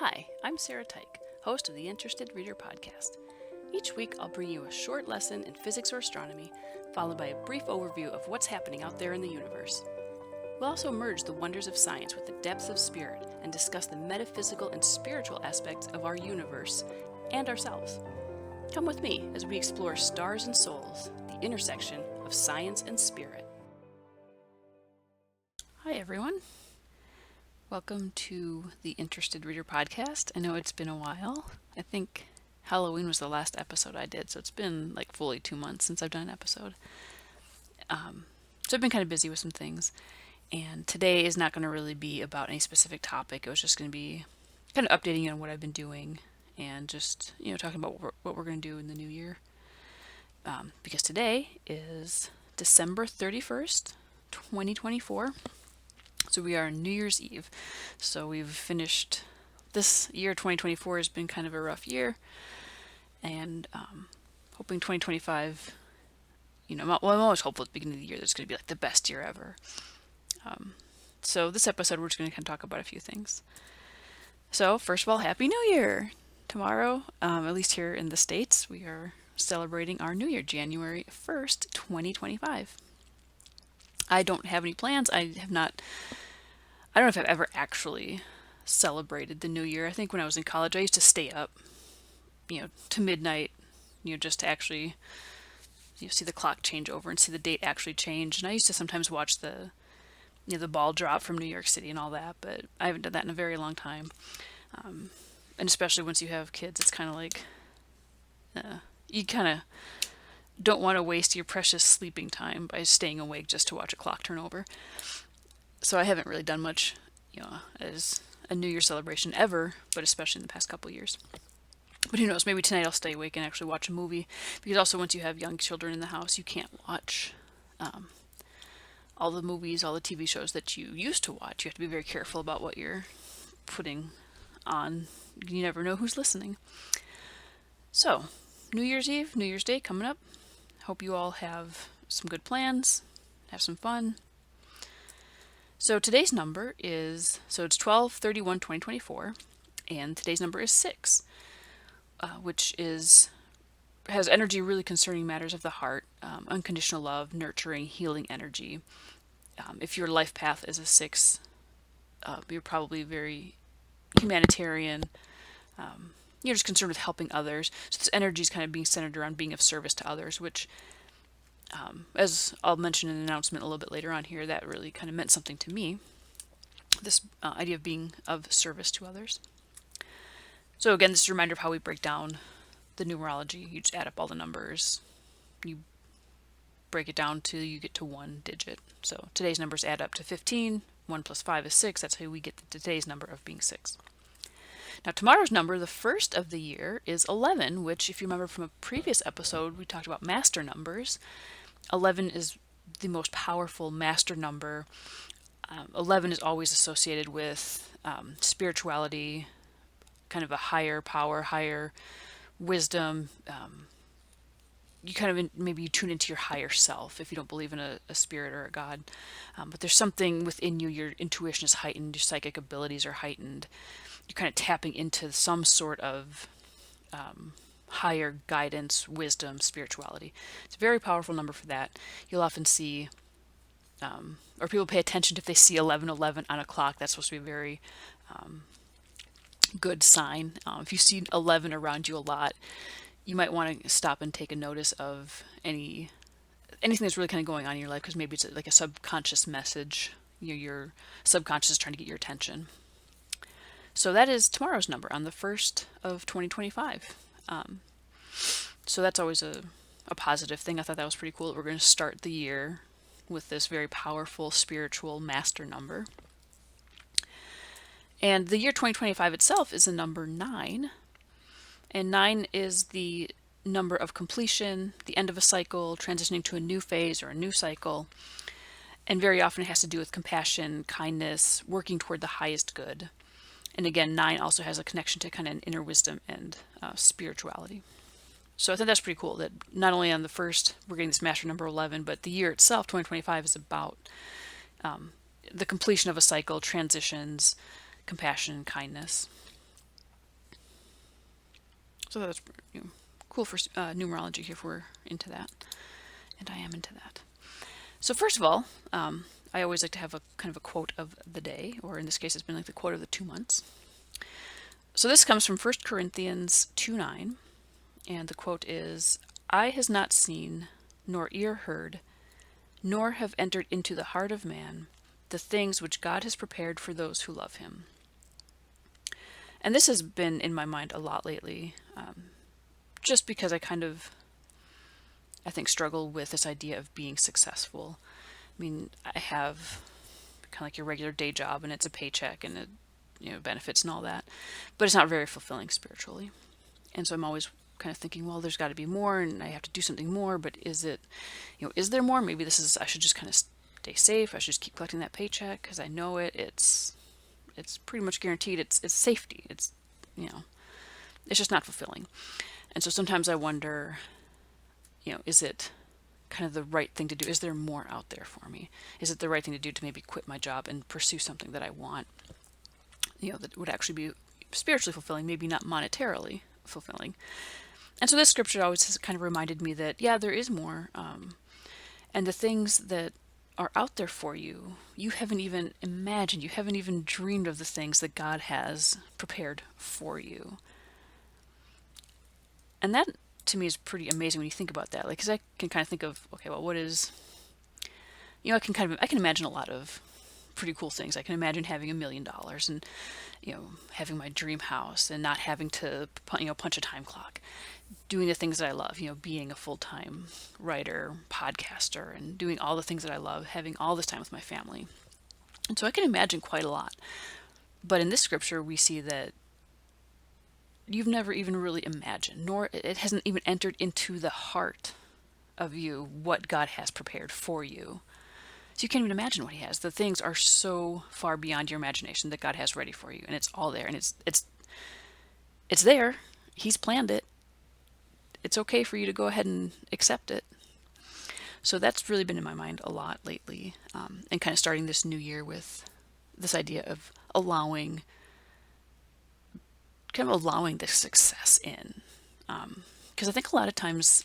Hi, I'm Sarah Tyke, host of the Interested Reader podcast. Each week I'll bring you a short lesson in physics or astronomy, followed by a brief overview of what's happening out there in the universe. We'll also merge the wonders of science with the depths of spirit and discuss the metaphysical and spiritual aspects of our universe and ourselves. Come with me as we explore stars and souls, the intersection of science and spirit. Hi everyone. Welcome to the Interested Reader podcast. I know it's been a while. I think Halloween was the last episode I did, so it's been like fully 2 months since I've done an episode. So I've been kind of busy with some things, and today is not going to really be about any specific topic. It was just going to be kind of updating you on what I've been doing and just, talking about what we're going to do in the new year. Because today is December 31st, 2024. So we are on New Year's Eve. So we've finished this year. 2024 has been kind of a rough year, and hoping 2025. I'm always hopeful at the beginning of the year that it's going to be like the best year ever. So this episode, we're just going to kind of talk about a few things. So first of all, Happy New Year! Tomorrow, at least here in the States, we are celebrating our New Year, January 1st, 2025. I don't have any plans. I don't know if I've ever actually celebrated the New Year. I think when I was in college, I used to stay up, to midnight, just to actually, see the clock change over and see the date actually change. And I used to sometimes watch the ball drop from New York City and all that, but I haven't done that in a very long time. And especially once you have kids, it's kind of like, you kind of don't want to waste your precious sleeping time by staying awake just to watch a clock turn over. So I haven't really done much, as a New Year celebration ever, but especially in the past couple years. But who knows, maybe tonight I'll stay awake and actually watch a movie, because also once you have young children in the house, you can't watch all the movies, all the TV shows that you used to watch. You have to be very careful about what you're putting on. You never know who's listening. So, New Year's Eve, New Year's Day coming up. Hope you all have some good plans, have some fun. So today's number it's 12/31/2024, and today's number is 6, which has energy really concerning matters of the heart, unconditional love, nurturing, healing energy. If your life path is a 6, you're probably very humanitarian. You're just concerned with helping others. So this energy is kind of being centered around being of service to others, which, as I'll mention in an announcement a little bit later on here, that really kind of meant something to me. This idea of being of service to others. So again, this is a reminder of how we break down the numerology. You just add up all the numbers. You break it down till you get to one digit. So today's numbers add up to 15. 1 plus 5 is 6. That's how we get today's number of being 6. Now tomorrow's number, the first of the year, is 11, which, if you remember from a previous episode, we talked about master numbers. 11 is the most powerful master number. 11 is always associated with spirituality, kind of a higher power, higher wisdom. You kind of maybe you tune into your higher self if you don't believe in a spirit or a God. But there's something within you, your intuition is heightened, your psychic abilities are heightened. You're kind of tapping into some sort of higher guidance, wisdom, spirituality. It's a very powerful number for that. You'll often see, or people pay attention if they see 1111 on a clock. That's supposed to be a very good sign. If you see 11 around you a lot, you might want to stop and take a notice of anything that's really kind of going on in your life, because maybe it's like a subconscious message. Your subconscious is trying to get your attention. So that is tomorrow's number on the 1st of 2025. So that's always a positive thing. I thought that was pretty cool that we're going to start the year with this very powerful spiritual master number. And the year 2025 itself is a number 9. And 9 is the number of completion, the end of a cycle, transitioning to a new phase or a new cycle. And very often it has to do with compassion, kindness, working toward the highest good. And again, 9 also has a connection to kind of an inner wisdom and spirituality. So I think that's pretty cool that not only on the first we're getting this master number 11, but the year itself, 2025, is about the completion of a cycle, transitions, compassion, and kindness. So that's cool for numerology if we're into that, and I am into that. So first of all, I always like to have a kind of a quote of the day, or in this case, it's been like the quote of the 2 months. So this comes from 1 Corinthians 2:9, and the quote is, "Eye has not seen, nor ear heard, nor have entered into the heart of man the things which God has prepared for those who love him." And this has been in my mind a lot lately, just because I think, struggle with this idea of being successful. I mean, I have kind of like your regular day job, and it's a paycheck and benefits and all that, but it's not very fulfilling spiritually. And so I'm always kind of thinking, well, there's got to be more, and I have to do something more. But is there more? Maybe I should just kind of stay safe. I should just keep collecting that paycheck because I know it's pretty much guaranteed. It's safety. It's just not fulfilling. And so sometimes I wonder, is it kind of the right thing to do? Is there more out there for me? Is it the right thing to do to maybe quit my job and pursue something that I want, that would actually be spiritually fulfilling, maybe not monetarily fulfilling? And so this scripture always has kind of reminded me that, yeah, there is more. And the things that are out there for you, you haven't even imagined, you haven't even dreamed of the things that God has prepared for you. And that, to me, is pretty amazing when you think about that. Like, because I can kind of think of, okay, well, what is, I can imagine a lot of pretty cool things. I can imagine having $1 million and, having my dream house and not having to, punch a time clock, doing the things that I love, being a full-time writer, podcaster, and doing all the things that I love, having all this time with my family. And so I can imagine quite a lot. But in this scripture, we see that you've never even really imagined, nor it hasn't even entered into the heart of you what God has prepared for you. So you can't even imagine what he has. The things are so far beyond your imagination that God has ready for you, and it's all there, and it's there. He's planned it. It's okay for you to go ahead and accept it. So that's really been in my mind a lot lately, and kind of starting this new year with this idea of allowing the success in. Because I think a lot of times,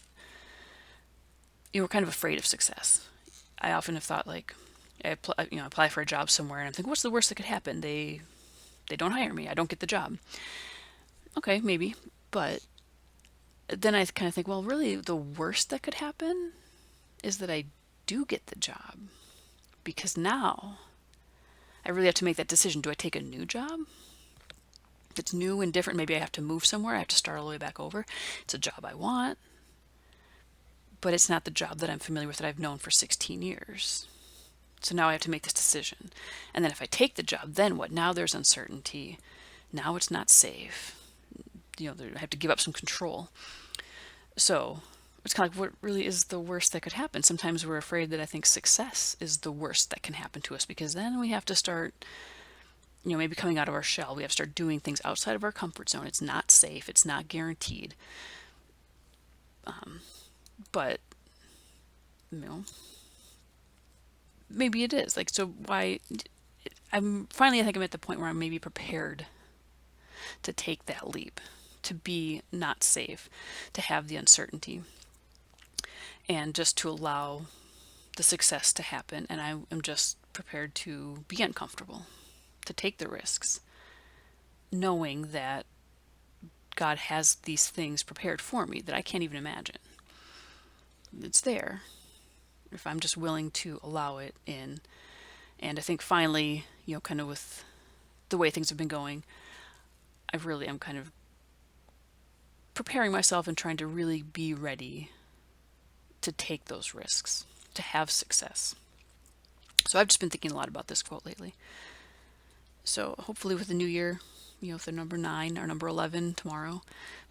we're kind of afraid of success. I often have thought, like, I apply for a job somewhere, and I'm thinking, what's the worst that could happen? They don't hire me. I don't get the job. Okay, maybe. But then I kind of think, well, really, the worst that could happen is that I do get the job. Because now I really have to make that decision. Do I take a new job? It's new and different. Maybe I have to move somewhere. I have to start all the way back over. It's a job I want, but it's not the job that I'm familiar with, that I've known for 16 years. So now I have to make this decision. And then if I take the job, then what? Now there's uncertainty. Now it's not safe. I have to give up some control. So it's kind of like, what really is the worst that could happen? Sometimes we're afraid that I think success is the worst that can happen to us, because then we have to start maybe coming out of our shell. We have to start doing things outside of our comfort zone. It's not safe. It's not guaranteed. But, maybe it is. Like, so why? I think I'm at the point where I'm maybe prepared to take that leap, to be not safe, to have the uncertainty, and just to allow the success to happen. And I am just prepared to be uncomfortable, to take the risks, knowing that God has these things prepared for me that I can't even imagine. It's there if I'm just willing to allow it in. And I think finally, kind of with the way things have been going, I really am kind of preparing myself and trying to really be ready to take those risks, to have success. So I've just been thinking a lot about this quote lately. So hopefully with the new year, with the number 9 or number 11 tomorrow,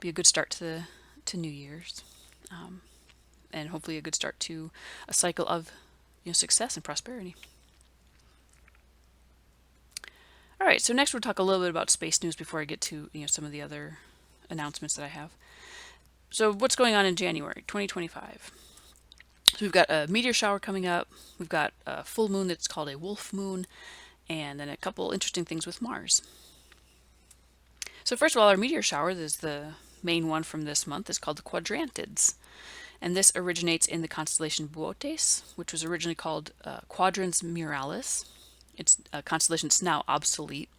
be a good start to New Year's. And hopefully a good start to a cycle of success and prosperity. All right, so next we'll talk a little bit about space news before I get to some of the other announcements that I have. So what's going on in January 2025? So we've got a meteor shower coming up. We've got a full moon that's called a wolf moon, and then a couple interesting things with Mars. So first of all, our meteor shower is the main one from this month is called the Quadrantids. And this originates in the constellation Boötes, which was originally called Quadrans Muralis. It's a constellation that's now obsolete.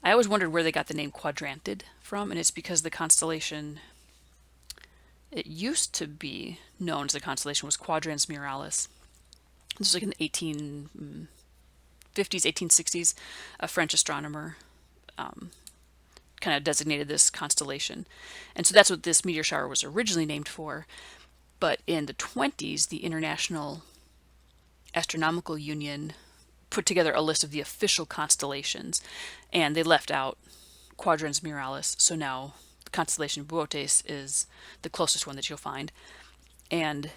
I always wondered where they got the name Quadrantid from, and it's because the constellation it used to be known as the constellation was Quadrans Muralis. This was like in the 1850s, 1860s. A French astronomer kind of designated this constellation. And so that's what this meteor shower was originally named for. But in the 20s, the International Astronomical Union put together a list of the official constellations, and they left out Quadrans Muralis. So now the constellation Boötes is the closest one that you'll find. And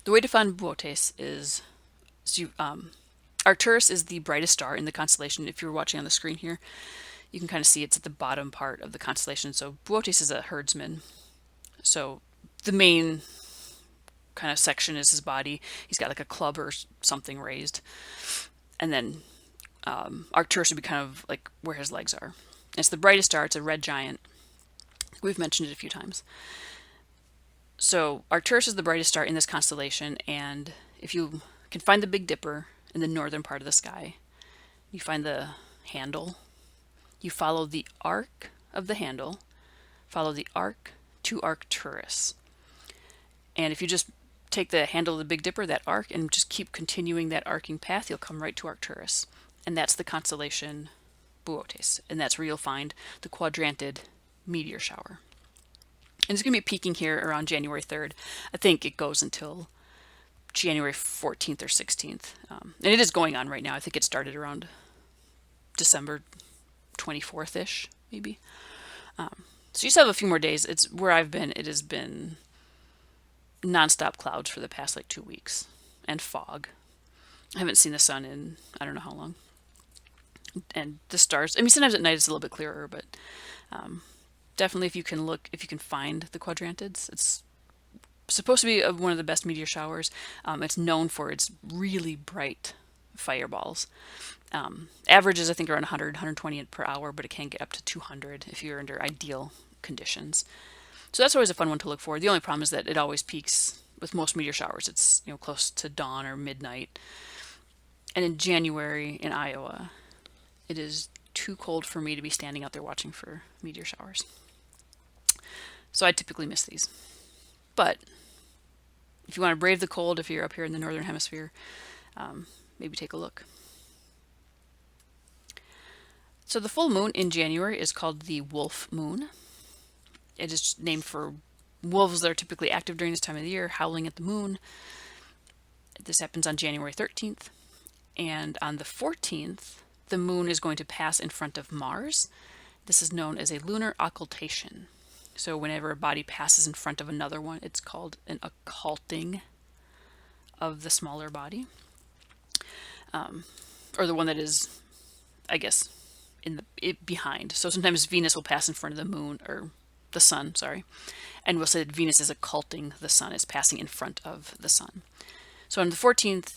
the way to find Boötes is, Arcturus is the brightest star in the constellation. If you're watching on the screen here, you can kind of see it's at the bottom part of the constellation. So Boötes is a herdsman. So the main kind of section is his body. He's got like a club or something raised. And then Arcturus would be kind of like where his legs are. It's the brightest star. It's a red giant. We've mentioned it a few times. So Arcturus is the brightest star in this constellation. And if you can find the Big Dipper in the northern part of the sky, you find the handle. You follow the arc of the handle, follow the arc to Arcturus. And if you just take the handle of the Big Dipper, that arc, and just keep continuing that arcing path, you'll come right to Arcturus. And that's the constellation Boötes. And that's where you'll find the Quadrantid meteor shower. And it's going to be peaking here around January 3rd. I think it goes until January 14th or 16th. And it is going on right now. I think it started around December 24th-ish, maybe. So you still have a few more days. It's where I've been. It has been nonstop clouds for the past like 2 weeks and fog. I haven't seen the sun in I don't know how long. And the stars, I mean, sometimes at night it's a little bit clearer, but definitely if you can find the Quadrantids, it's supposed to be one of the best meteor showers. It's known for its really bright fireballs. Averages, I think, around 100, 120 per hour, but it can get up to 200 if you're under ideal conditions. So that's always a fun one to look for. The only problem is that it always peaks with most meteor showers. It's close to dawn or midnight. And in January in Iowa, it is too cold for me to be standing out there watching for meteor showers. So I typically miss these. But if you want to brave the cold, if you're up here in the northern hemisphere, maybe take a look. So the full moon in January is called the wolf moon. It is named for wolves that are typically active during this time of the year, howling at the moon. This happens on January 13th. And on the 14th, the moon is going to pass in front of Mars. This is known as a lunar occultation. So whenever a body passes in front of another one, it's called an occulting of the smaller body. Or the one that is, I guess, behind. So sometimes Venus will pass in front of the moon, or the sun, sorry. And we'll say that Venus is occulting the sun, is passing in front of the sun. So on the 14th,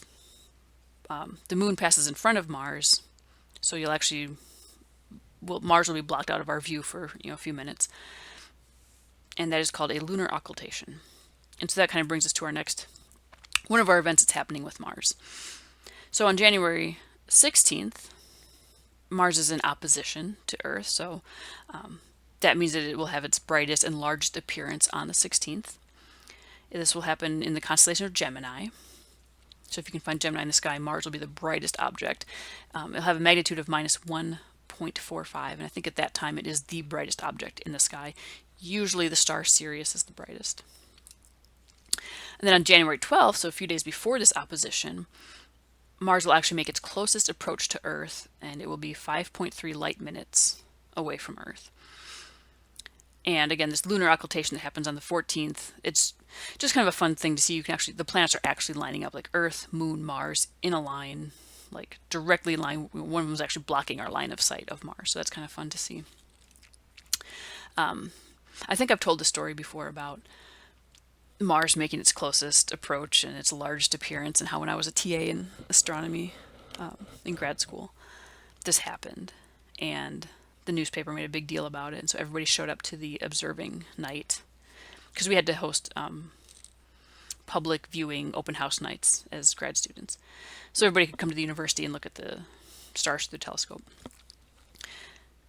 the moon passes in front of Mars. So you'll actually, Mars will be blocked out of our view for a few minutes. And that is called a lunar occultation. And so that kind of brings us to our next one of our events that's happening with Mars. So on January 16th, Mars is in opposition to Earth. So that means that it will have its brightest and largest appearance on the 16th. This will happen in the constellation of Gemini. So if you can find Gemini in the sky, Mars will be the brightest object. It'll have a magnitude of minus 1.45, and I think at that time it is the brightest object in the sky. Usually the star Sirius is the brightest. And then on January 12th, so a few days before this opposition, Mars will actually make its closest approach to Earth, and it will be 5.3 light minutes away from Earth. And again, this lunar occultation that happens on the 14th, it's just kind of a fun thing to see. You can actually, the planets are actually lining up, like Earth, Moon, Mars, in a line, like directly in line. One of them is actually blocking our line of sight of Mars, so that's kind of fun to see. I think I've told the story before about Mars making its closest approach and its largest appearance, and how when I was a TA in astronomy in grad school, this happened. And the newspaper made a big deal about it, and so everybody showed up to the observing night because we had to host public viewing open house nights as grad students, so everybody could come to the university and look at the stars through the telescope.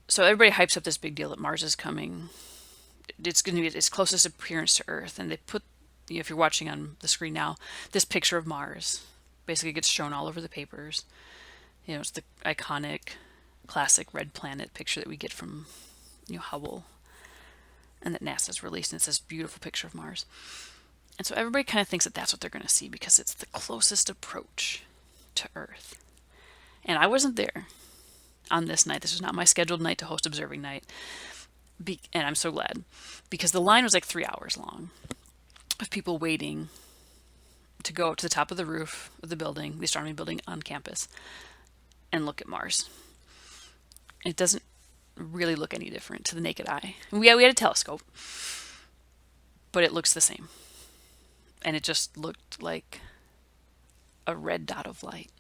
So everybody hypes up this big deal that Mars is coming. It's going to be its closest appearance to Earth, and they put, if you're watching on the screen now, this picture of Mars basically gets shown all over the papers. It's the iconic, classic red planet picture that we get from, Hubble, and that NASA's released, and it's this beautiful picture of Mars. And so everybody kind of thinks that that's what they're going to see because it's the closest approach to Earth. And I wasn't there on this night. This was not my scheduled night to host observing night. And I'm so glad, because the line was like 3 hours long of people waiting to go up to the top of the roof of the building, the astronomy building on campus, and look at Mars. It doesn't really look any different to the naked eye. We had a telescope, but it looks the same. And it just looked like a red dot of light.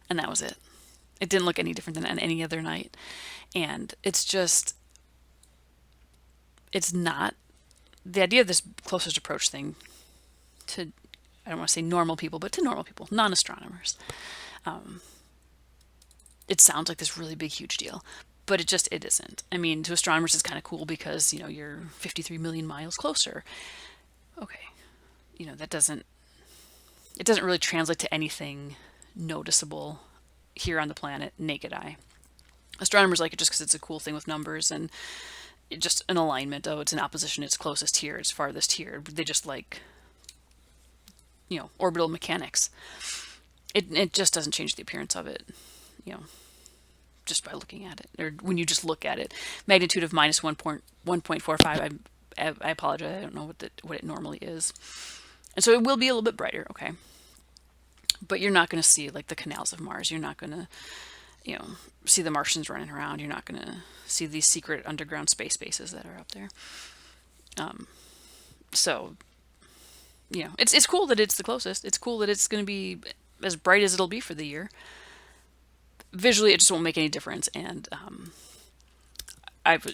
And that was it. It didn't look any different than on any other night. And it's not the idea of this closest approach thing to, I don't want to say normal people, but to normal people, non-astronomers. It sounds like this really big, huge deal, but it isn't. I mean, to astronomers, it's kind of cool because, you're 53 million miles closer. Okay. It doesn't really translate to anything noticeable here on the planet, naked eye. Astronomers like it just because it's a cool thing with numbers and just an alignment. Oh, it's in opposition, it's closest here, it's farthest here. They just like, orbital mechanics. It just doesn't change the appearance of it, just by looking at it, or when you just look at it. Magnitude of minus 1.45. I apologize. I don't know what it normally is. And so it will be a little bit brighter, okay? But you're not going to see like the canals of Mars. You're not going to, see the Martians running around. You're not going to see these secret underground space bases that are up there. So, it's cool that it's the closest. It's cool that it's going to be as bright as it'll be for the year. Visually, it just won't make any difference. And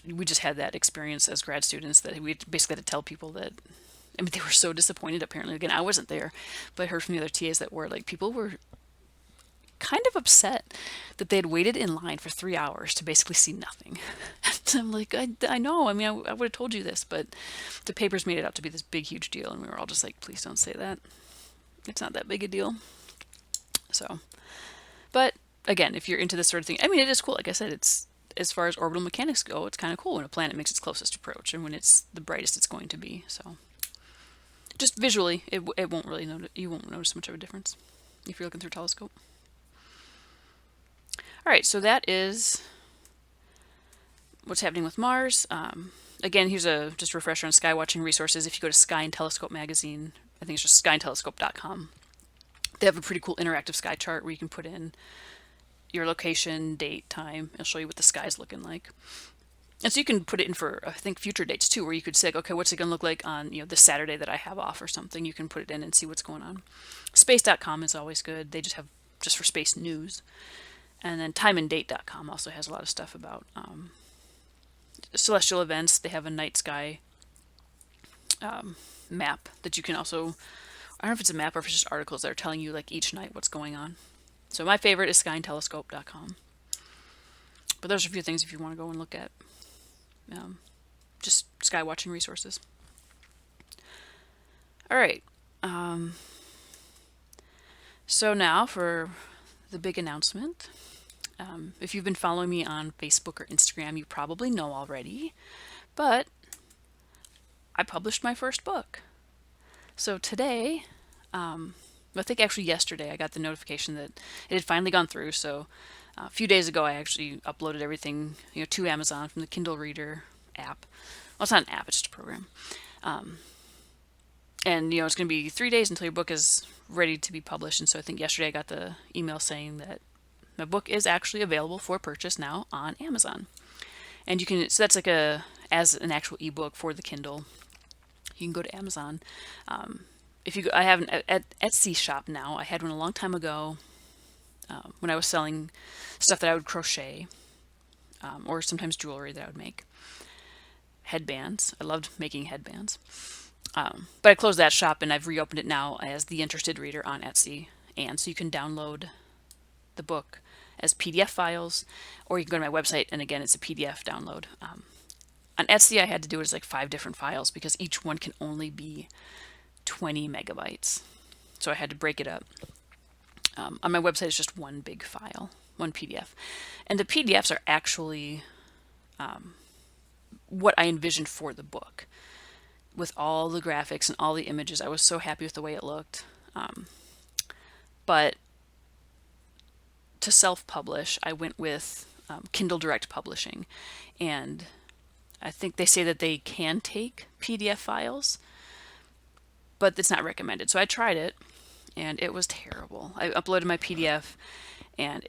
we just had that experience as grad students that we basically had to tell people that. I mean, they were so disappointed, apparently. Again, I wasn't there, but I heard from the other TAs that were like, people were kind of upset that they had waited in line for 3 hours to basically see nothing. And I'm like, I know. I mean, I would have told you this, but the papers made it out to be this big, huge deal. And we were all just like, please don't say that. It's not that big a deal. So, but again, if you're into this sort of thing, I mean, it is cool. Like I said, it's, as far as orbital mechanics go, it's kind of cool when a planet makes its closest approach and when it's the brightest it's going to be. So just visually, it won't really you won't notice much of a difference if you're looking through a telescope. All right, so that is what's happening with Mars. Again, here's just a refresher on sky watching resources. If you go to Sky and Telescope magazine, I think it's just skyandtelescope.com. They have a pretty cool interactive sky chart where you can put in your location, date, time. It'll show you what the sky's looking like. And so you can put it in for, I think, future dates too, where you could say, okay, what's it going to look like on, this Saturday that I have off or something. You can put it in and see what's going on. Space.com is always good. They just for space news. And then timeanddate.com also has a lot of stuff about celestial events. They have a night sky map that you can also, I don't know if it's a map or if it's just articles that are telling you like each night what's going on. So my favorite is skyandtelescope.com. But there's a few things if you want to go and look at just sky watching resources. All right. So now for the big announcement. If you've been following me on Facebook or Instagram, you probably know already, but I published my first book. So today, I think actually yesterday, I got the notification that it had finally gone through. So a few days ago, I actually uploaded everything, to Amazon from the Kindle Reader app. Well, it's not an app; it's just a program. And it's going to be 3 days until your book is ready to be published. And so I think yesterday I got the email saying that my book is actually available for purchase now on Amazon. And you can, so that's like as an actual ebook for the Kindle. You can go to Amazon. If you go, I have an Etsy shop now. I had one a long time ago when I was selling stuff that I would crochet. or sometimes jewelry that I would make. Headbands. I loved making headbands. But I closed that shop and I've reopened it now as The Interested Reader on Etsy. And so you can download the book as PDF files, or you can go to my website and again, it's a PDF download. On Etsy, I had to do it as like 5 different files because each one can only be 20 megabytes. So I had to break it up. On my website, it's just one big file, one PDF. And the PDFs are actually what I envisioned for the book. With all the graphics and all the images, I was so happy with the way it looked. But to self-publish, I went with Kindle Direct Publishing. And I think they say that they can take PDF files, but it's not recommended. So I tried it, and it was terrible. I uploaded my PDF, and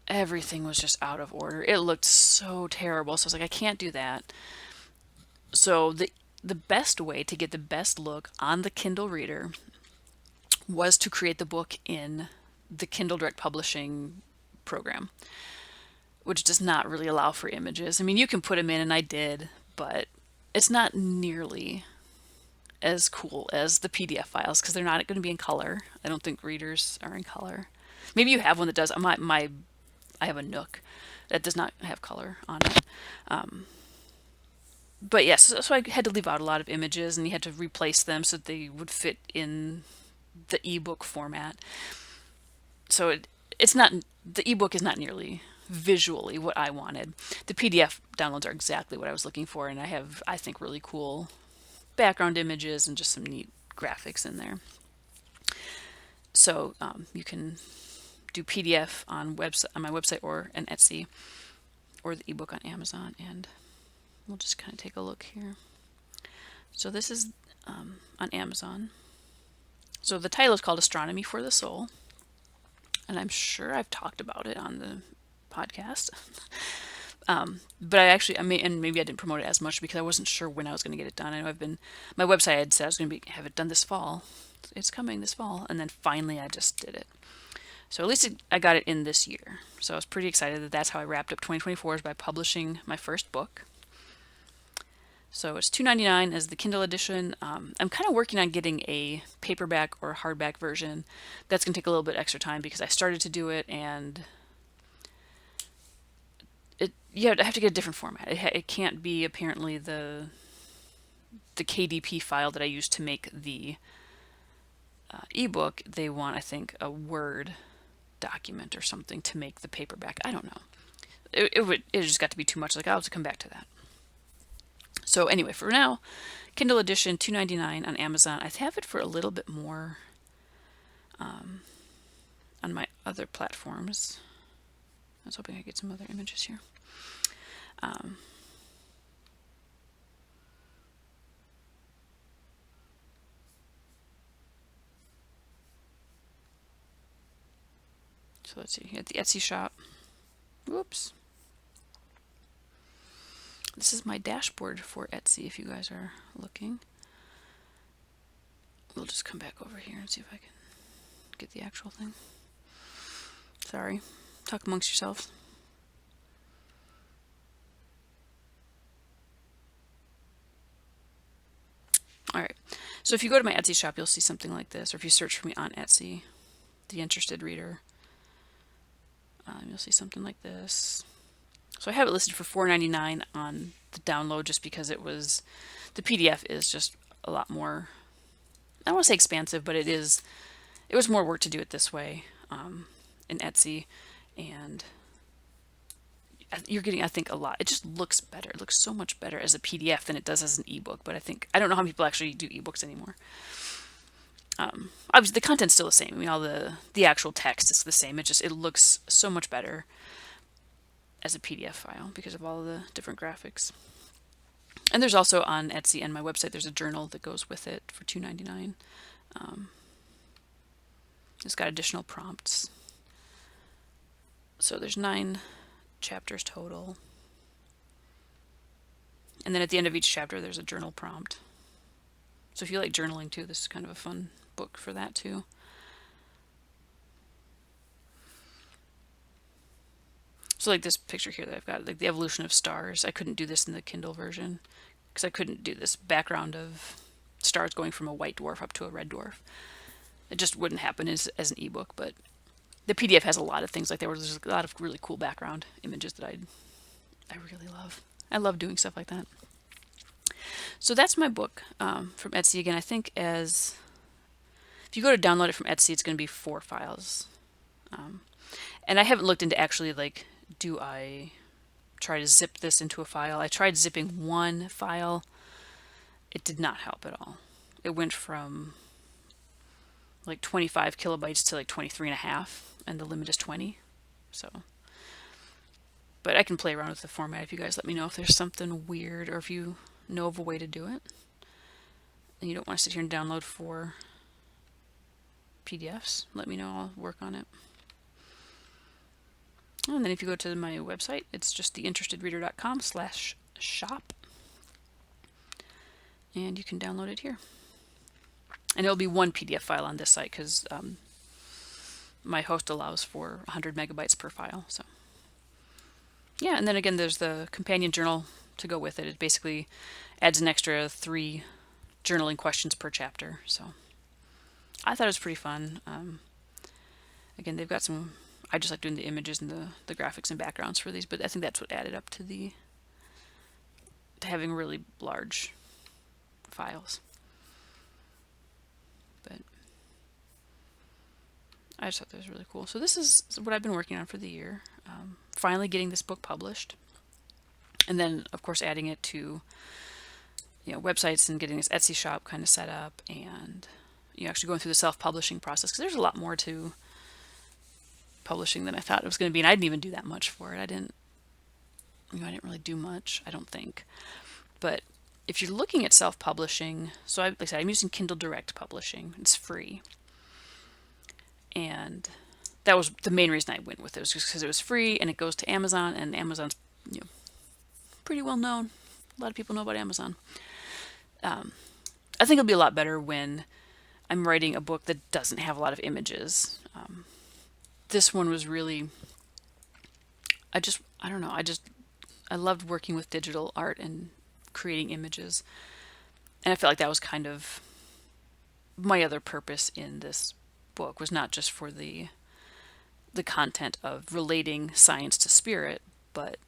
everything was just out of order. It looked so terrible. So I was like, I can't do that. So the best way to get the best look on the Kindle Reader was to create the book in the Kindle Direct Publishing program, which does not really allow for images. I mean, you can put them in, and I did, but it's not nearly as cool as the PDF files because they're not going to be in color. I don't think readers are in color. Maybe you have one that does. I have a Nook that does not have color on it. But yes, so I had to leave out a lot of images, and you had to replace them so that they would fit in the ebook format. So it's not, the ebook is not nearly visually what I wanted. The PDF downloads are exactly what I was looking for, and I have, I think, really cool background images and just some neat graphics in there. So you can do PDF on my website or an Etsy, or the ebook on Amazon, and we'll just kind of take a look here. So this is on Amazon. So the title is called Astronomy for the Soul, and I'm sure I've talked about it on the podcast. But maybe I didn't promote it as much because I wasn't sure when I was going to get it done. I know my website had said I was going to have it done this fall. It's coming this fall, and then finally I just did it. So at least I got it in this year. So I was pretty excited that that's how I wrapped up 2024, is by publishing my first book. So it's $2.99 as the Kindle edition. I'm kind of working on getting a paperback or hardback version. That's going to take a little bit extra time because I started to do it, and I have to get a different format. It can't be apparently the KDP file that I used to make the ebook. They want, I think, a Word document or something to make the paperback. I don't know. It just got to be too much. Like, I'll have to come back to that. So anyway, for now, Kindle edition, $2.99 on Amazon. I have it for a little bit more on my other platforms. I was hoping I could get some other images here. So let's see, at the Etsy shop. Whoops. This is my dashboard for Etsy if you guys are looking. We'll just come back over here and see if I can get the actual thing. Sorry. Talk amongst yourselves. Alright, so if you go to my Etsy shop, you'll see something like this, or if you search for me on Etsy, The Interested Reader, you'll see something like this. So I have it listed for $4.99 on the download just because the PDF is just a lot more, I don't want to say expansive, but it was more work to do it this way in Etsy, and you're getting, I think, a lot. It just looks better. It looks so much better as a PDF than it does as an ebook, but I don't know how many people actually do ebooks anymore. Obviously the content's still the same. I mean, all the actual text is the same. It looks so much better as a PDF file because of all the different graphics. And there's also on Etsy and my website, there's a journal that goes with it for $2.99. It's got additional prompts. So there's 9 chapters total. And then at the end of each chapter, there's a journal prompt. So if you like journaling too, this is kind of a fun book for that too. So like this picture here that I've got, like the evolution of stars. I couldn't do this in the Kindle version because I couldn't do this background of stars going from a white dwarf up to a red dwarf. It just wouldn't happen as an ebook, but the PDF has a lot of things like that where there's a lot of really cool background images that I really love. I love doing stuff like that. So that's my book from Etsy. Again, I think if you go to download it from Etsy, it's going to be 4 files. And I haven't looked into actually like, do I try to zip this into a file? I tried zipping one file. It did not help at all. It went from like 25 kilobytes to like 23 and a half, and the limit is 20. So, but I can play around with the format if you guys let me know if there's something weird or if you know of a way to do it and you don't want to sit here and download 4 PDFs. Let me know. I'll work on it. And then if you go to my website, it's just theinterestedreader.com/shop. And you can download it here. And it'll be one PDF file on this site because my host allows for 100 megabytes per file. So yeah, and then again, there's the companion journal to go with it. It basically adds an extra 3 journaling questions per chapter. So I thought it was pretty fun. Again, they've got some... I just like doing the images and the graphics and backgrounds for these, but I think that's what added up to having really large files. But I just thought that was really cool. So this is what I've been working on for the year. Finally getting this book published, and then of course adding it to websites and getting this Etsy shop kind of set up, and actually going through the self-publishing process, because there's a lot more to publishing than I thought it was going to be, and I didn't even do that much for it. I didn't really do much, I don't think. But if you're looking at self-publishing, so like I said, I'm using Kindle Direct Publishing. It's free, and that was the main reason I went with it, was just because it was free and it goes to Amazon, and Amazon's pretty well known. A lot of people know about Amazon. I think it'll be a lot better when I'm writing a book that doesn't have a lot of images. This one was really, I don't know, I loved working with digital art and creating images. And I felt like that was kind of my other purpose in this book, was not just for the content of relating science to spirit, but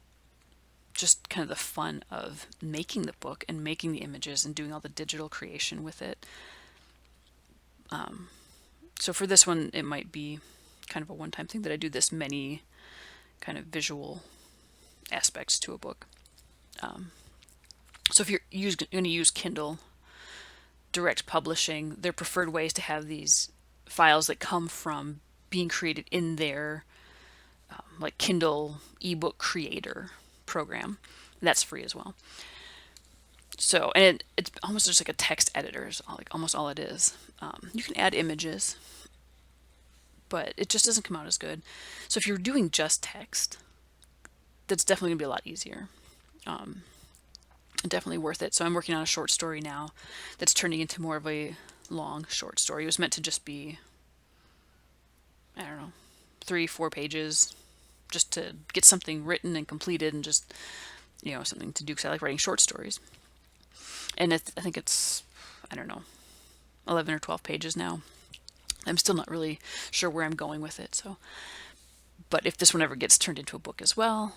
just kind of the fun of making the book and making the images and doing all the digital creation with it. So for this one, it might be kind of a one-time thing that I do this many kind of visual aspects to a book. So if you're going to use Kindle Direct Publishing, their preferred way is to have these files that come from being created in their like Kindle ebook creator program. That's free as well. So, and it's almost just like a text editor is almost all it is. You can add images, but it just doesn't come out as good. So if you're doing just text, that's definitely gonna be a lot easier. Definitely worth it. So I'm working on a short story now that's turning into more of a long short story. It was meant to just be, I don't know, 3-4 pages, just to get something written and completed, and just something to do, because I like writing short stories. And I think it's, I don't know, 11 or 12 pages now. I'm still not really sure where I'm going with it. So, but if this one ever gets turned into a book as well,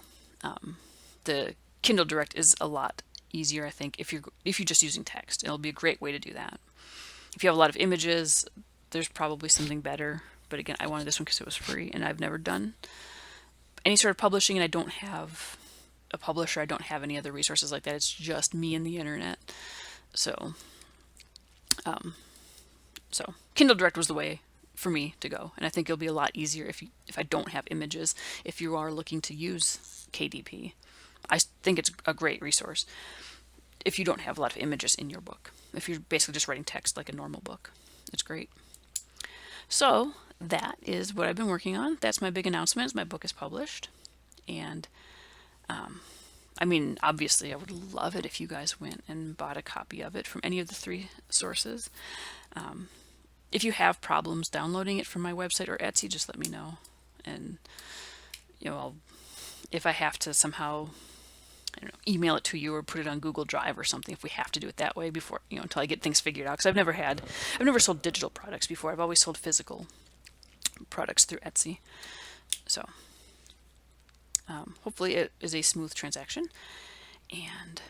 the Kindle Direct is a lot easier, I think, if you're just using text. It'll be a great way to do that. If you have a lot of images, there's probably something better. But again, I wanted this one because it was free, and I've never done any sort of publishing, and I don't have a publisher. I don't have any other resources like that. It's just me and the internet. So, Kindle Direct was the way for me to go, and I think it'll be a lot easier if I don't have images. If you are looking to use KDP, I think it's a great resource. If you don't have a lot of images in your book, if you're basically just writing text like a normal book, it's great. So that is what I've been working on. That's my big announcement. My book is published, and I mean, obviously, I would love it if you guys went and bought a copy of it from any of the 3 sources. If you have problems downloading it from my website or Etsy, just let me know, and I'll if I have to somehow, I don't know, email it to you or put it on Google Drive or something, if we have to do it that way before, until I get things figured out. Because I've never sold digital products before. I've always sold physical products through Etsy. So hopefully it is a smooth transaction. And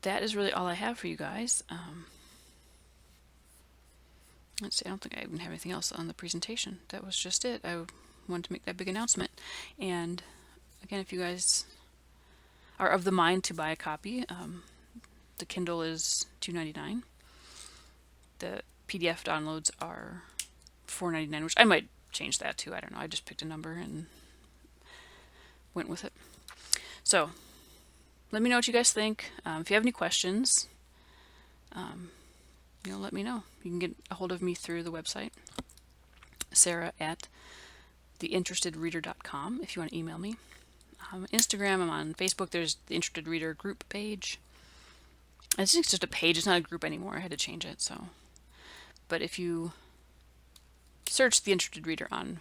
that is really all I have for you guys. Let's see, I don't think I even have anything else on the presentation. That was just it. I wanted to make that big announcement. And again, if you guys are of the mind to buy a copy, the Kindle is $2.99. The PDF downloads are $4.99, which I might change that too. I don't know. I just picked a number and went with it. So let me know what you guys think. If you have any questions, let me know. You can get a hold of me through the website, Sarah at theinterestedreader.com, if you want to email me. Instagram, I'm on Facebook. There's the Interested Reader group page. I think it's just a page. It's not a group anymore. I had to change it. But if you search the Interested Reader on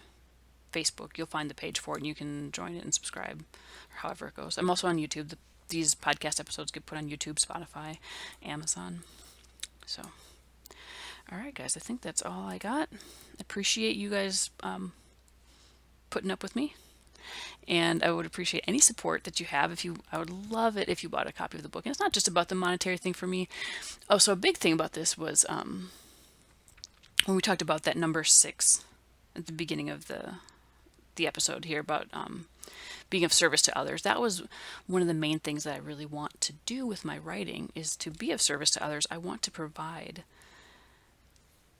Facebook, you'll find the page for it, and you can join it and subscribe, or however it goes. I'm also on YouTube. These podcast episodes get put on YouTube, Spotify, Amazon. So, all right, guys, I think that's all I got. Appreciate you guys putting up with me, and I would appreciate any support that you have. I would love it if you bought a copy of the book. And it's not just about the monetary thing for me. Oh, so a big thing about this was when we talked about that number 6 at the beginning of the episode here about being of service to others. That was one of the main things that I really want to do with my writing, is to be of service to others. I want to provide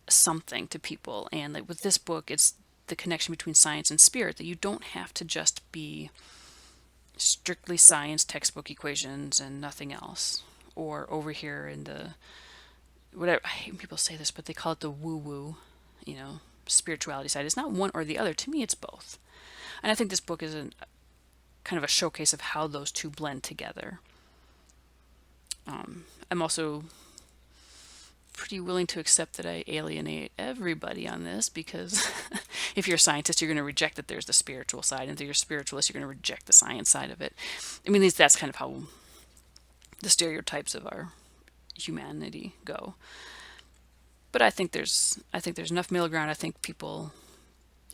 something to people. And like with this book, it's the connection between science and spirit, that you don't have to just be strictly science textbook equations and nothing else. Or over here in the, whatever, I hate when people say this, but they call it the woo-woo, spirituality side. It's not one or the other. To me, it's both. And I think this book is kind of a showcase of how those two blend together. I'm also pretty willing to accept that I alienate everybody on this, because if you're a scientist, you're going to reject that there's the spiritual side, and if you're a spiritualist, you're going to reject the science side of it. I mean, that's kind of how the stereotypes of our humanity go. But I think there's enough middle ground. I think people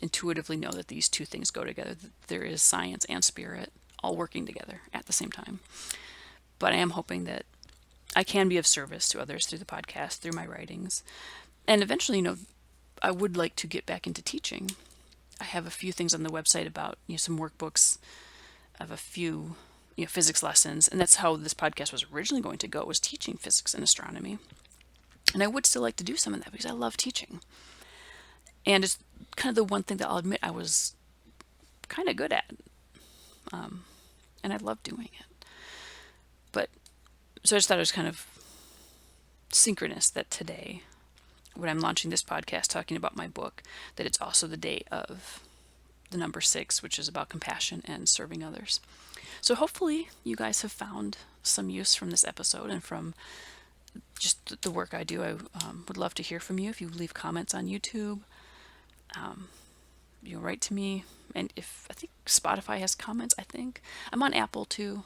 intuitively know that these two things go together, that there is science and spirit all working together at the same time. But I am hoping that I can be of service to others through the podcast, through my writings. And eventually, I would like to get back into teaching. I have a few things on the website about, some workbooks. I have a few, physics lessons. And that's how this podcast was originally going to go, was teaching physics and astronomy. And I would still like to do some of that because I love teaching. And it's kind of the one thing that I'll admit I was kind of good at. And I love doing it. But, so I just thought it was kind of synchronous that today, when I'm launching this podcast talking about my book, that it's also the day of the number 6, which is about compassion and serving others. So hopefully you guys have found some use from this episode and from just the work I do. I would love to hear from you. If you leave comments on YouTube, write to me. And I think Spotify has comments, I think. I'm on Apple too.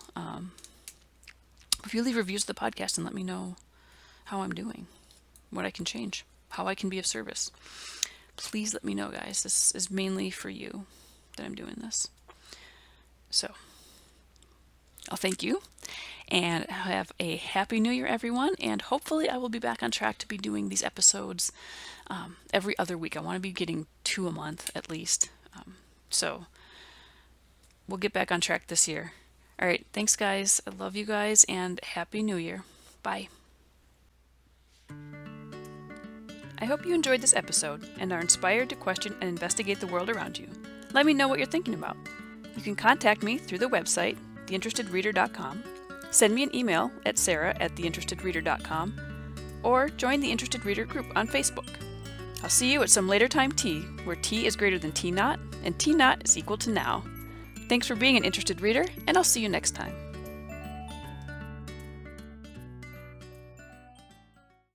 If you leave reviews of the podcast and let me know how I'm doing, what I can change, how I can be of service, please let me know, guys. This is mainly for you that I'm doing this. So, I'll thank you, and have a happy new year, everyone. And hopefully I will be back on track to be doing these episodes every other week. I want to be getting 2 a month at least. So we'll get back on track this year. All right. Thanks, guys. I love you guys, and happy new year. Bye. I hope you enjoyed this episode and are inspired to question and investigate the world around you. Let me know what you're thinking about. You can contact me through the website, theinterestedreader.com, send me an email at sarah@theinterestedreader.com, or join the Interested Reader group on Facebook. I'll see you at some later time T, where T is greater than T naught, and T naught is equal to now. Thanks for being an interested reader, and I'll see you next time.